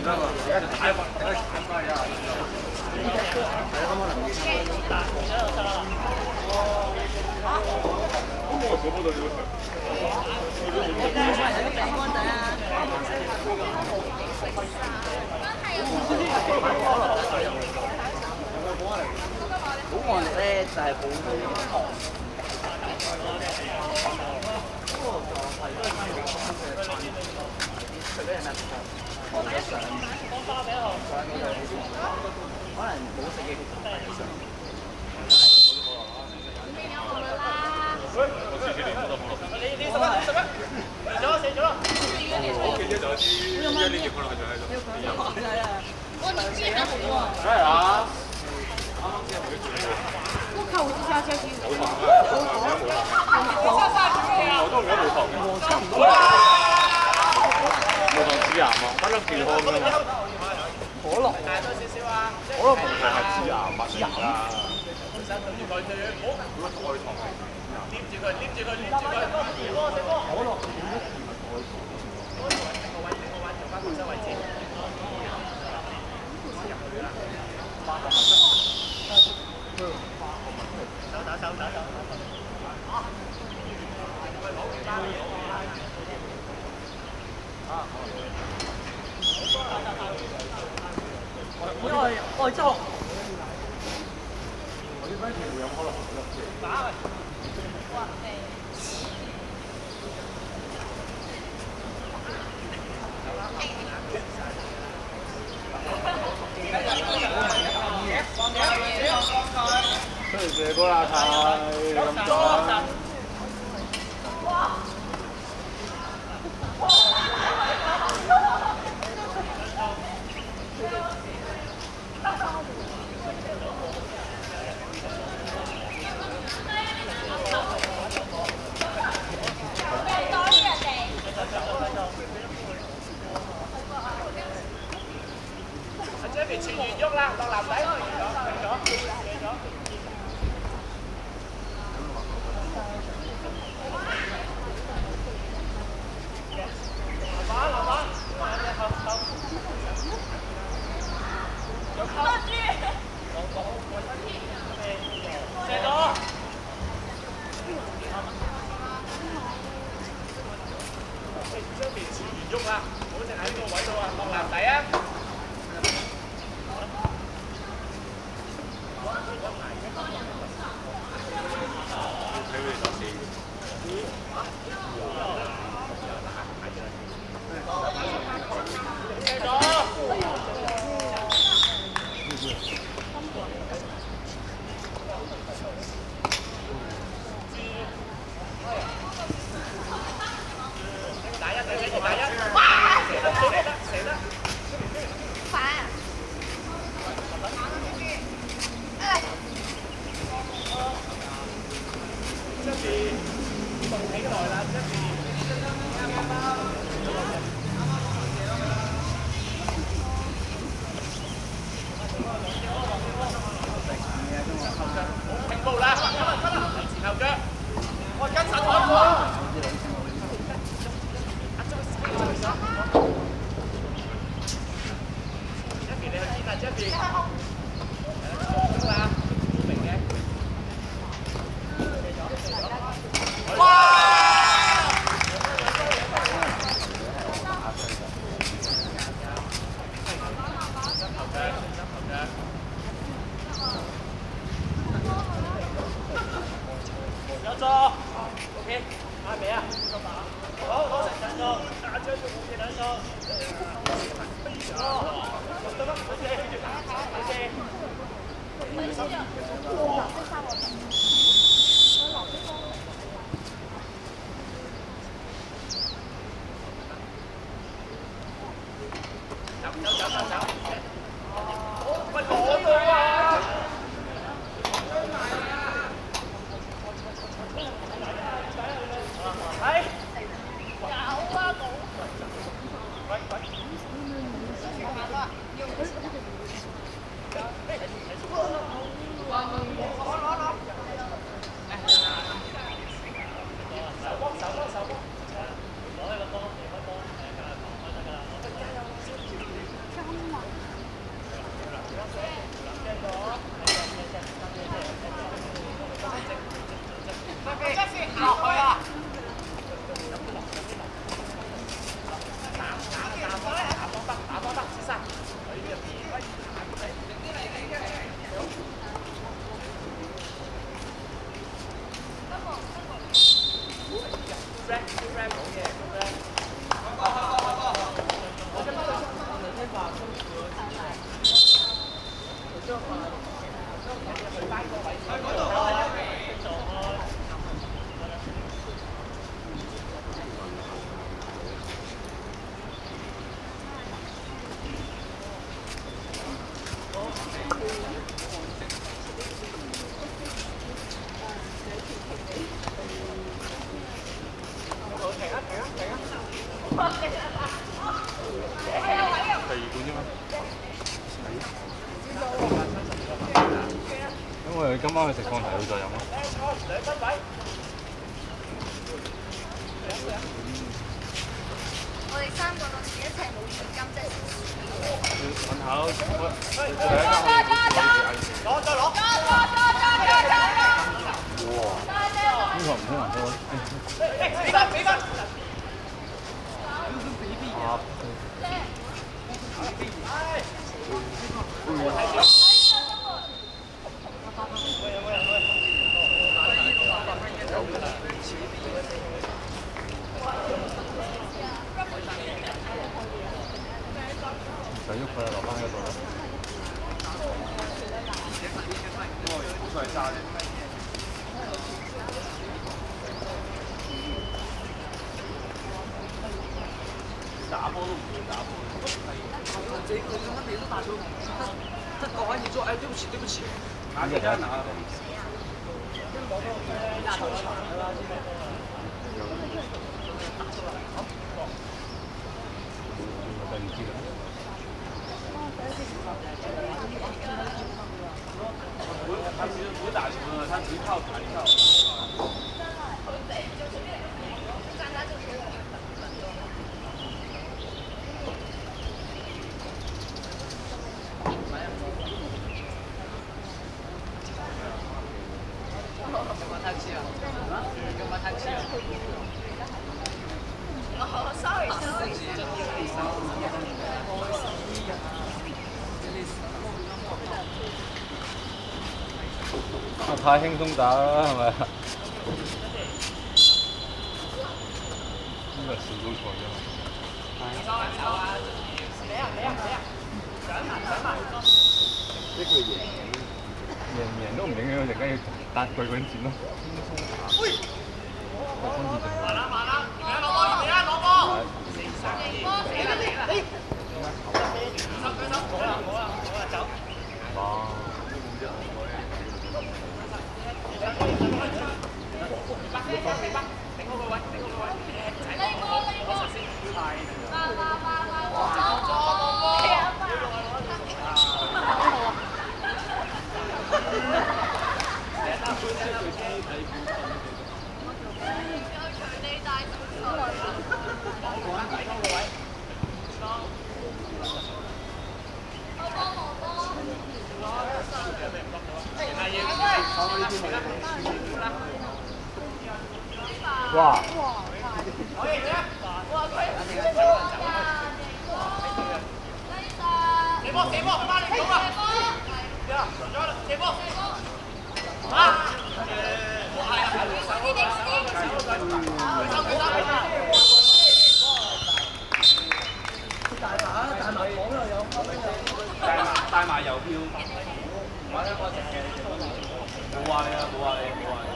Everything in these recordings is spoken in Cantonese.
好按咧就係普通。除非係咩？可能冇食嘅其實。你什麼？寫咗啦。我記得就係啲呢隻可能就喺度。我唔知啊。梗係啦。我靠！我之前叫佢。我都而家冇糖嘅。差唔多。冇糖致癌啊，反正健康㗎嘛。可樂。可樂唔係致癌，致癌啦。黏住佢，黏住佢，黏住佢。可樂。做翻本身位置。走。外州。我呢邊條有可樂打。出嚟射波啦！太咁準。前完喐啦，落籃底。第二罐啫嘛。咁我哋今晚去食放題會再飲咯。我哋3個當時一齊冇現金，即係揾下咯，最後一間攞！哇！呢個唔聽人多。俾分！啊！就喐佢啦，留翻喺度啦。出嚟炸啫。打波都唔會打波。这个他每次打球，他搞完你说，哎，对不起，对不起，拿给他拿。他其实不是打球的，他只是靠弹跳。干嘛叹气啊？干嘛叹气啊？哦，sorry。太輕鬆打啦，係咪啊？呢個小組賽啫嘛。呢佢贏唔贏都唔影響，陣間要搭佢嗰錢咯。哇！射波，翻嚟到啦！射波！啊！帶埋郵票。冇話你啊！冇話你，冇話你。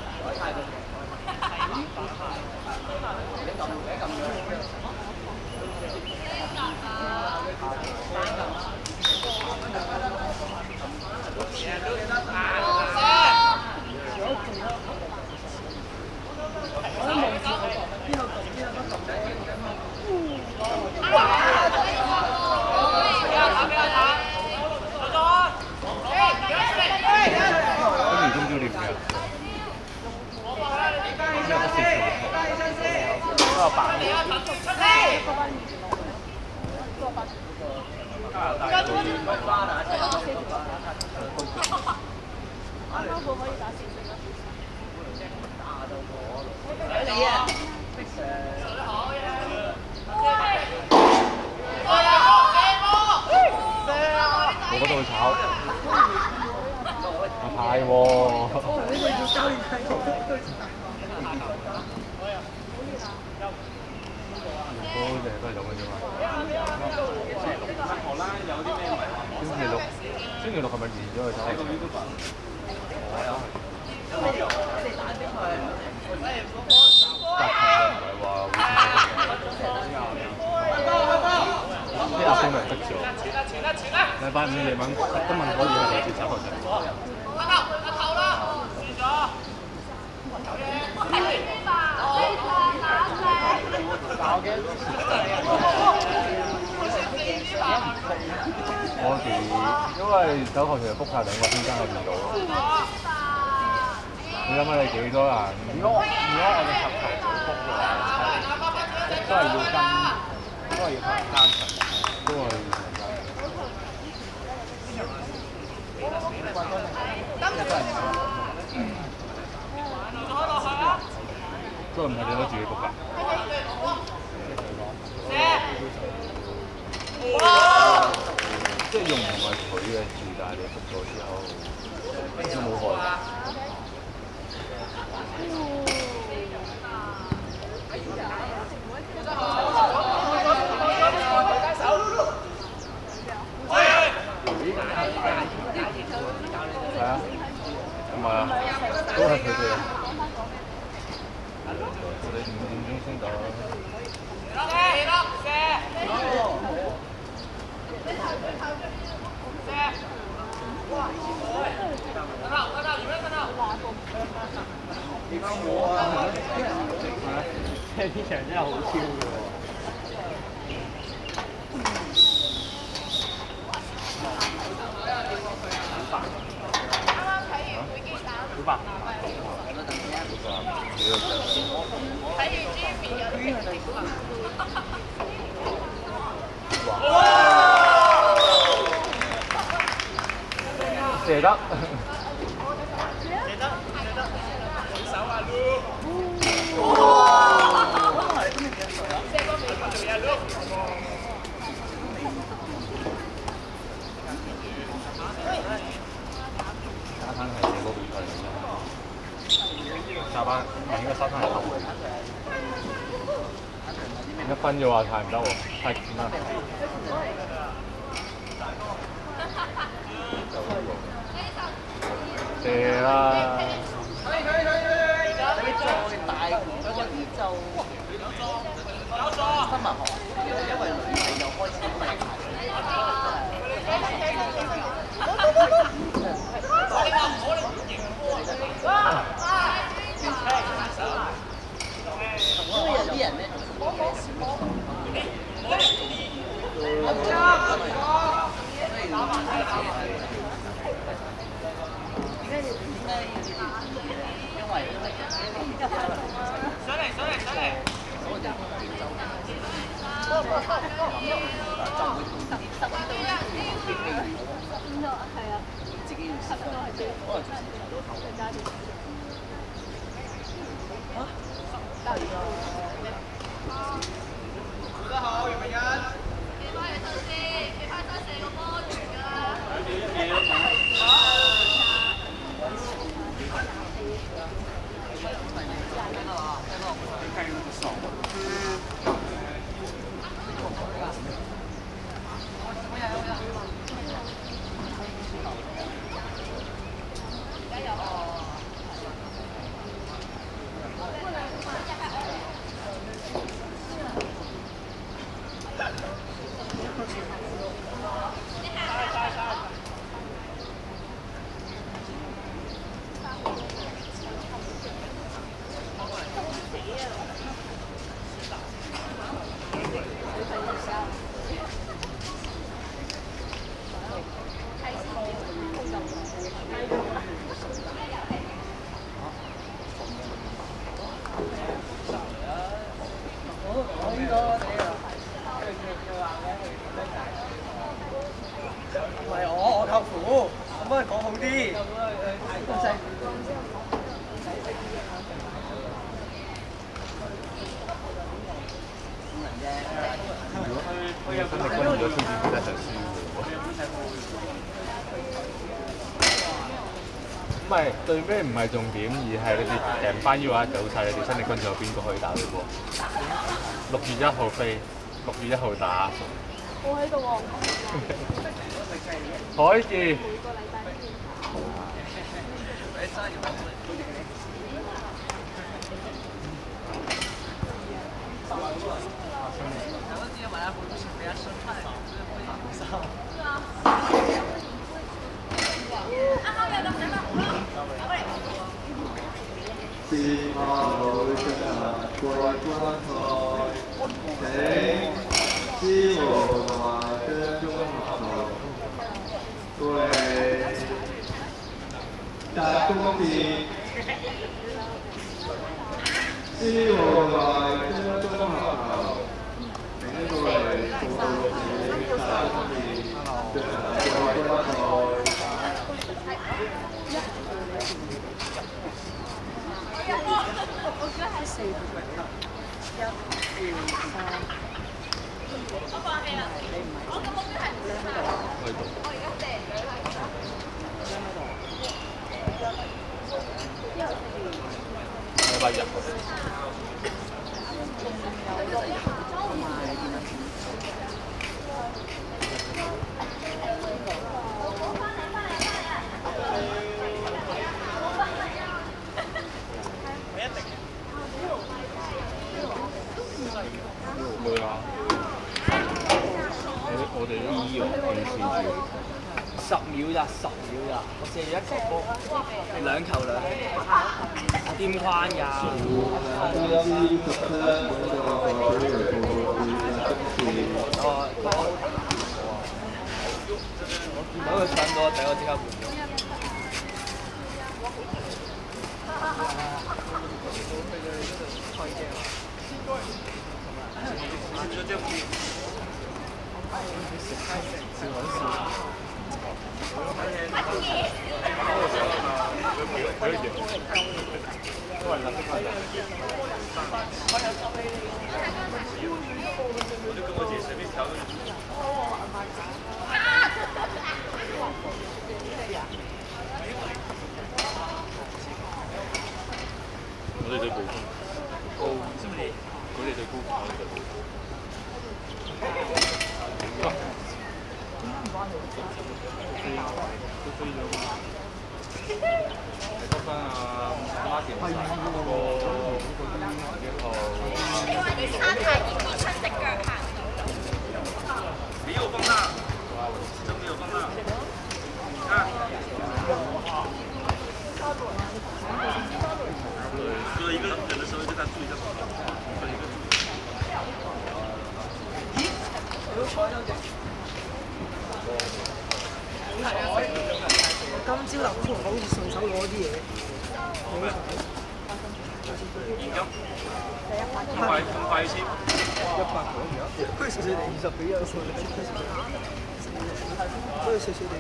我嗰度去炒，太喎。嗰隻都係咁嘅啫嘛。星期六。星期六係咪延咗去睇？係啊。但係唔係話會啲阿飛咪得咗。禮拜五夜晚今日可以係咪接手學場？我哋因為手學場 book 晒2個先生喺邊度咯。你諗下你幾多人？如果我哋合頭組 book 嘅話，都係要跟，都係要同人單場，都係。都唔係你都自己 book 㗎。即係用唔係佢嘅住，但係你 book 咗之後都冇害。係啊，唔係啊，都係佢哋。我哋5點鐘先到。呢場真係好超嘅喎！小白，睇完 Jimmy 有啲射得。沙灘係射波比賽嚟嘅，沙灘唔係應該沙灘係後衞。1分嘅話太唔得喎，太緊啦。射啦！你再大嗰啲就新聞學，因為女仔又開始迷因為有啲人咧，唔係對咩唔係重點，而係你哋成班要話走晒，你哋新力軍仲有邊個可以打到波？6月1號飛，6月1號打。我喺度喎。海記。是怕會進行過關台，請知和華將中學過嚟搭公鐵，知和華將中學請過嚟報到你搭公鐵進行過關台。禮拜日。會啊！我哋啲醫藥電視住10秒咋，10秒咋，我射咗一個波，2球兩，掂框㗎。我佢上到頂，我即刻換咗。我哋對高分，佢哋對高分，我哋對高分。都飛咗嘛？你得分啊？媽田個幾號？你話啲沙太熱熱親隻腳行到。沒有放大，真沒有放大。看，就一个人的时候就在注意这个，就一个注意。今朝林松好似順手攞啲嘢，現金，咁快先。佢碎碎地20幾有數，佢碎碎地嘅。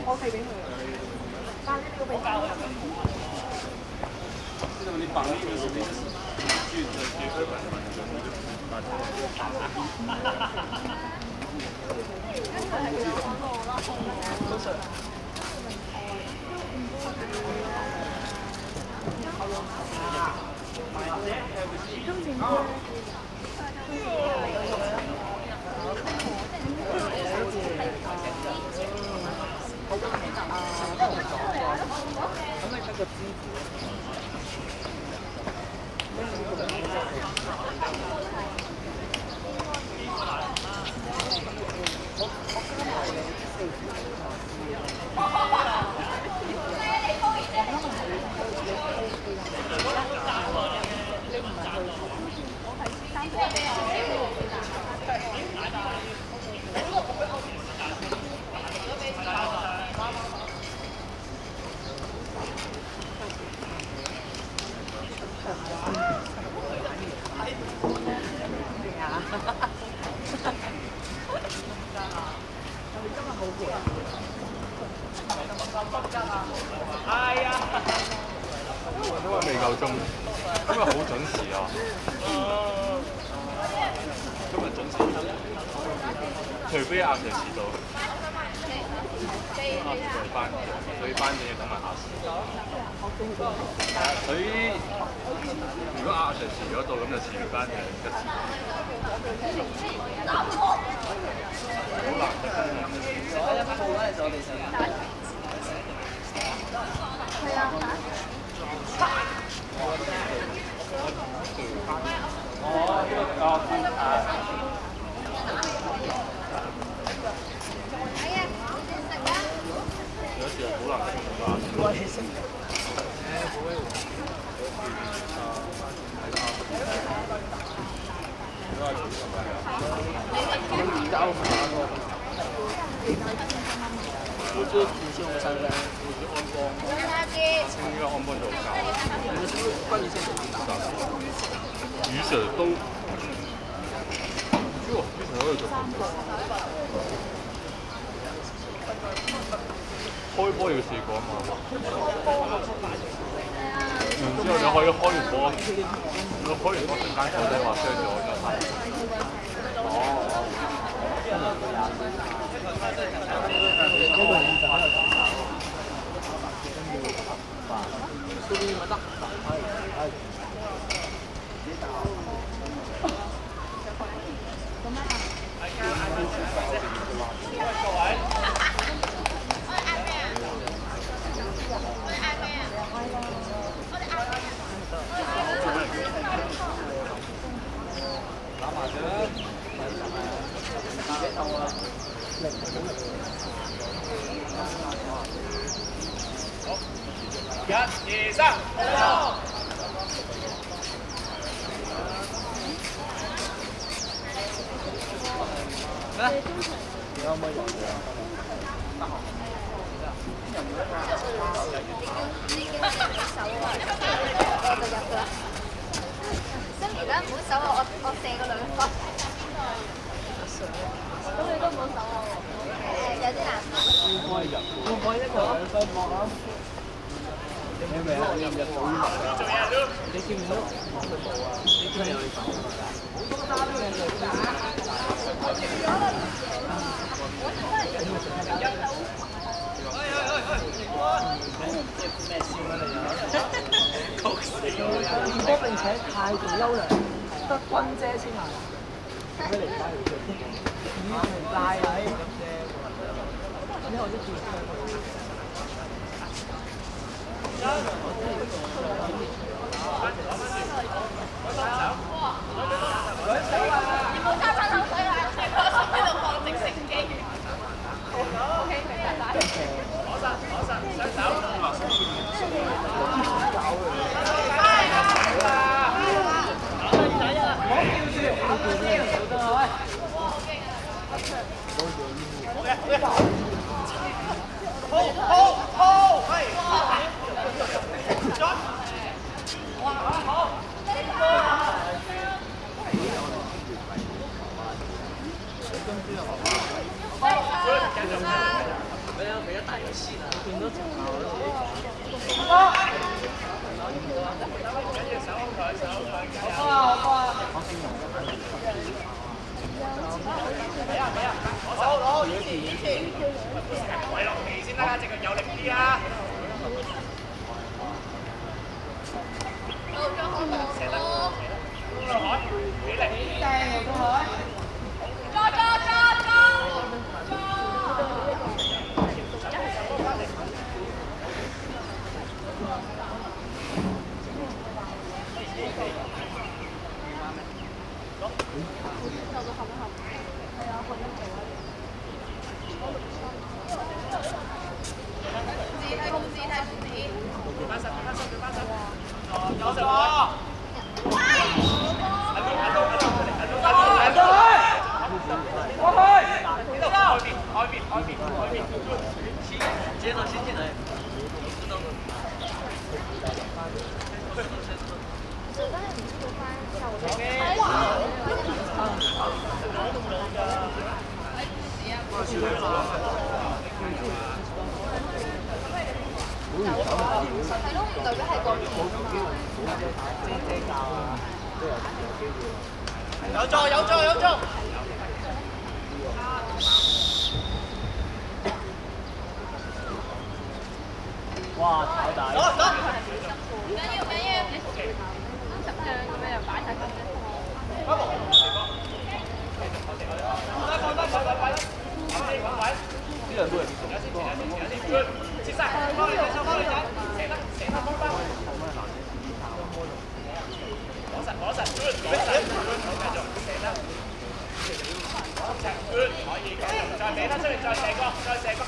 我係俾佢，但係你要俾教佢。你綁那個是不是劇的結合版？今日好準時啊！今日準時，除非亞視遲到。佢班仲要等埋亞視。佢如果亞視遲咗到，咁就遲班嘅一次。好難得㗎。我一鋪嗰陣時我哋成日。係啊。有時好難得咁我係識。我最以前我上嘅，應該安邦做教。關於先做啲打。雨 Sir 都，雨 Sir 可以做。開波要試過啊嘛。然之後你可以開完波，你開完波陣間坐低話傷咗就係。哦。1、2、3，新年咧唔好手啊！我射個2分。咁你都唔好手啊！有啲難。會唔會一個2分幕啊？你明啊？入到你見唔到？你見有你手練波並且態度優良，得君姐先係。咩嚟㗎？唔係帶啊！因為我都見過。跪落地先啦，隻腳有力啲啊！幾力？係咯，唔代表係個人。遮教啊，都有機會。有助有助有助。哇！炒大。走走。唔緊要唔緊要，10張咁樣又擺晒咁樣。呢兩都係邊個？切晒，幫你仔，幫你仔，成啦，幫幫。攞實 good， 繼續射啦。good 可以繼續，再俾得出嚟，再射個，再射個。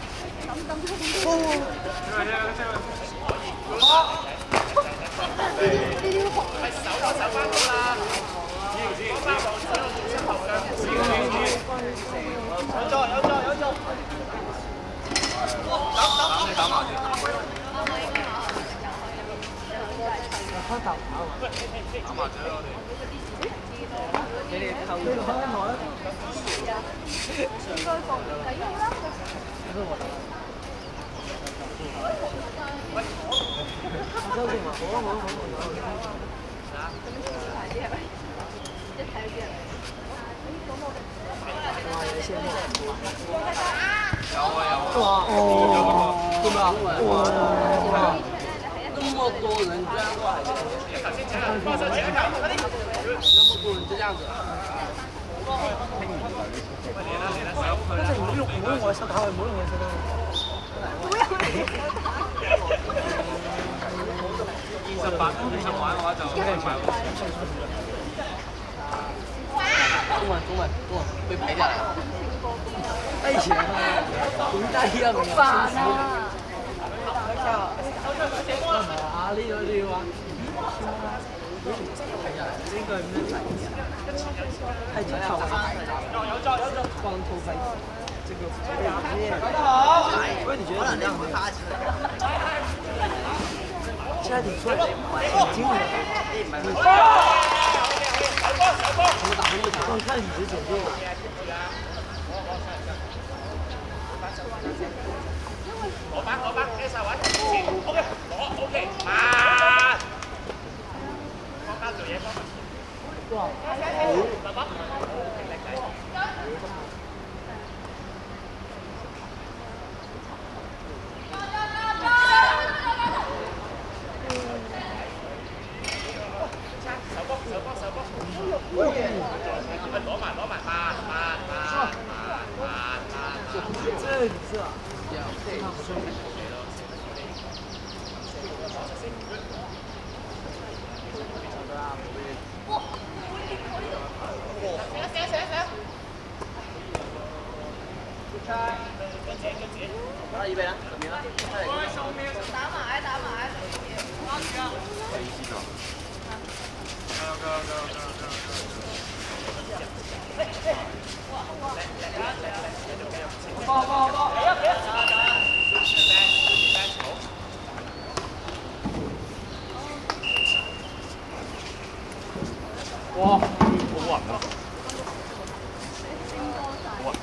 係手翻好啦。幫幫忙，手做身後腳。有助。走，你打麻先。開頭跑。打麻雀我哋。你哋扣開台。應該放幾好啦。周正話好。哇！有先哇！哦，對吧？哇！那麼多人居然都還那麼多人就這樣子。但是唔好用我手搞，唔好用我手搞。28玩嘅話就中文，被排下來。哎呀，好低啊！煩啊！呢個話，呢個係咩嚟㗎？係足球有光頭費，這個你覺得怎麼樣？現在挺帥，挺精的。我看59就。攞班，企晒位，OK， 攞 OK， 慢，放班做嘢，哇！爸爸，手波，攞埋，慢，這你知啊？打預備啦，準備啦，打埋。哇！好暈啊！好暈。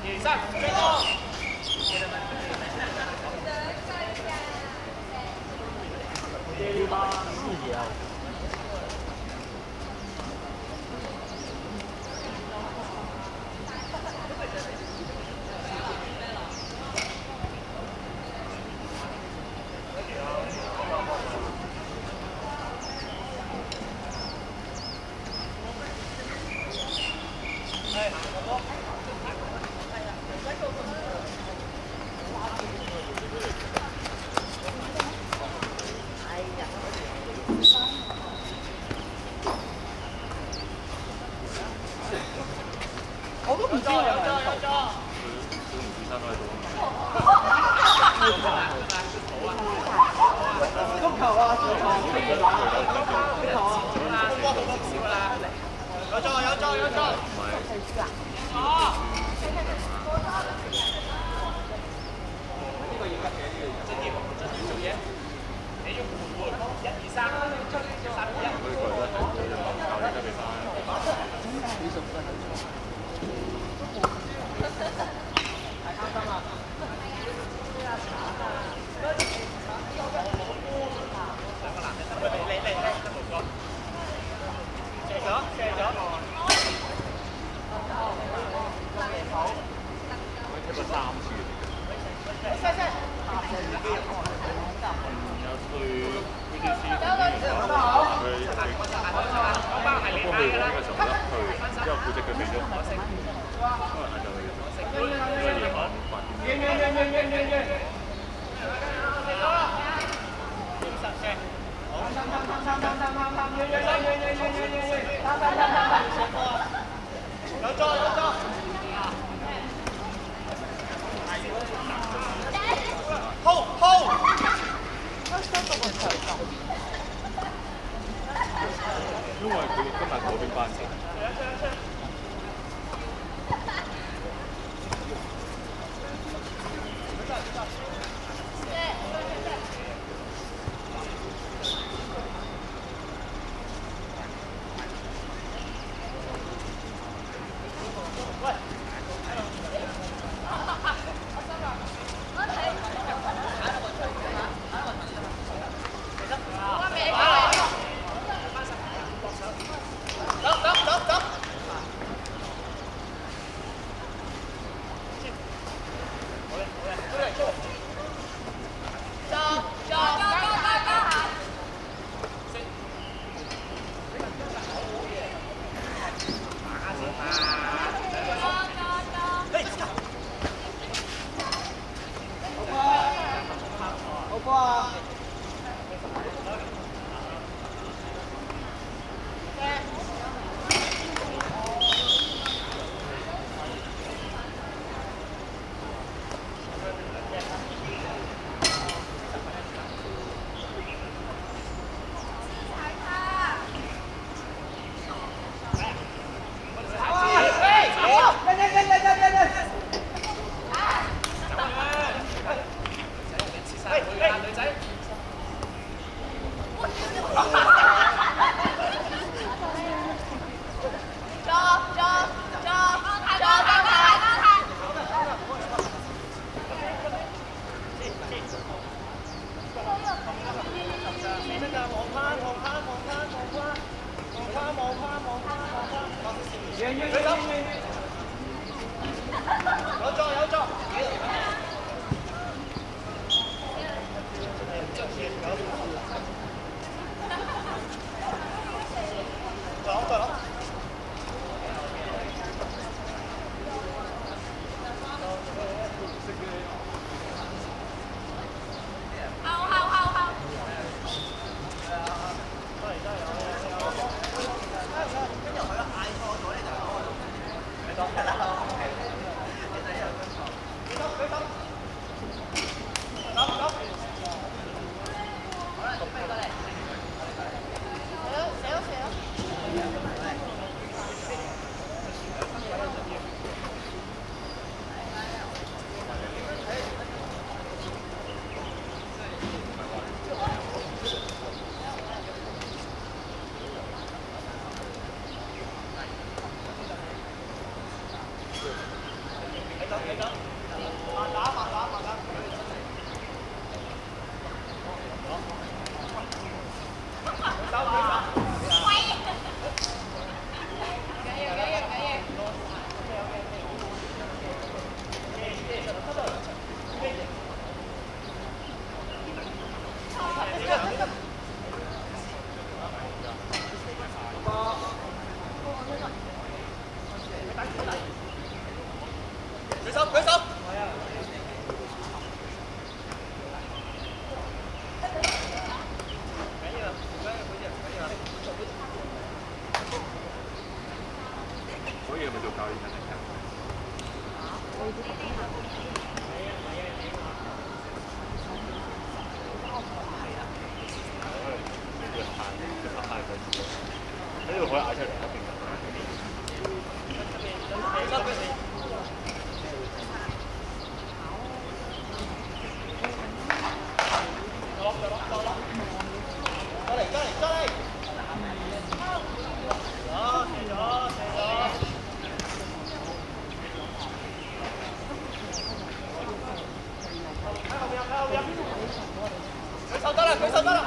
1、2、3，最多。4條。我都唔知我係咪球。足球啊，足球啊，足球啊！有助有助有助。做嘢，你要換1、2、3，3、因為佢今日嗰邊班先。打有冇做教練啊？呢度可以嗌出嚟一邊。舉手得啦，舉手得啦。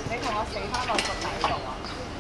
你同我死翻落個底度啊！